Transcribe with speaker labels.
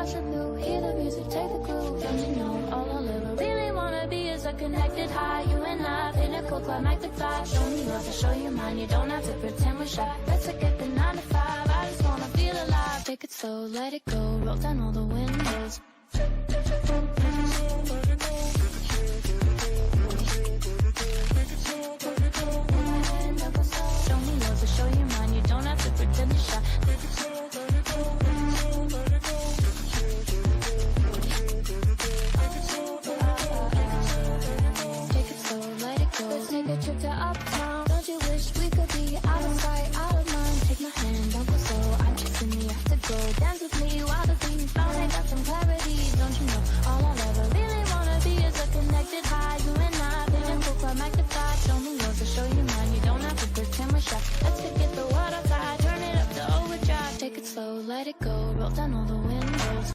Speaker 1: watch the blue, hear the music, take the clue. Don't you know, all I'll ever really wanna be is a connected high. You and I, pinnacle, climactic fly. Show me yours, I'll show you mine. You don't have to pretend we're shy. Let's forget the 9 to 5. I just wanna feel alive. Take it slow, let it go, roll down all the windows. Show me yours, I'll show you mine. You don't have to pretend you're shy. Take a trip to uptown. Don't you wish we could be out of sight, out of mind? Take my hand, don't go slow. I'm chasing the afterglow. Dance with me while the beat finally got some clarity. Don't you know, all I'll ever really wanna be is a connected high. You and I, pinnacle, climactic fly. Show me yours, I'll show you mine. You don't have to pretend we're shy. Let's forget the world outside, turn it up to overdrive. Take it slow, let it go, roll down all the windows.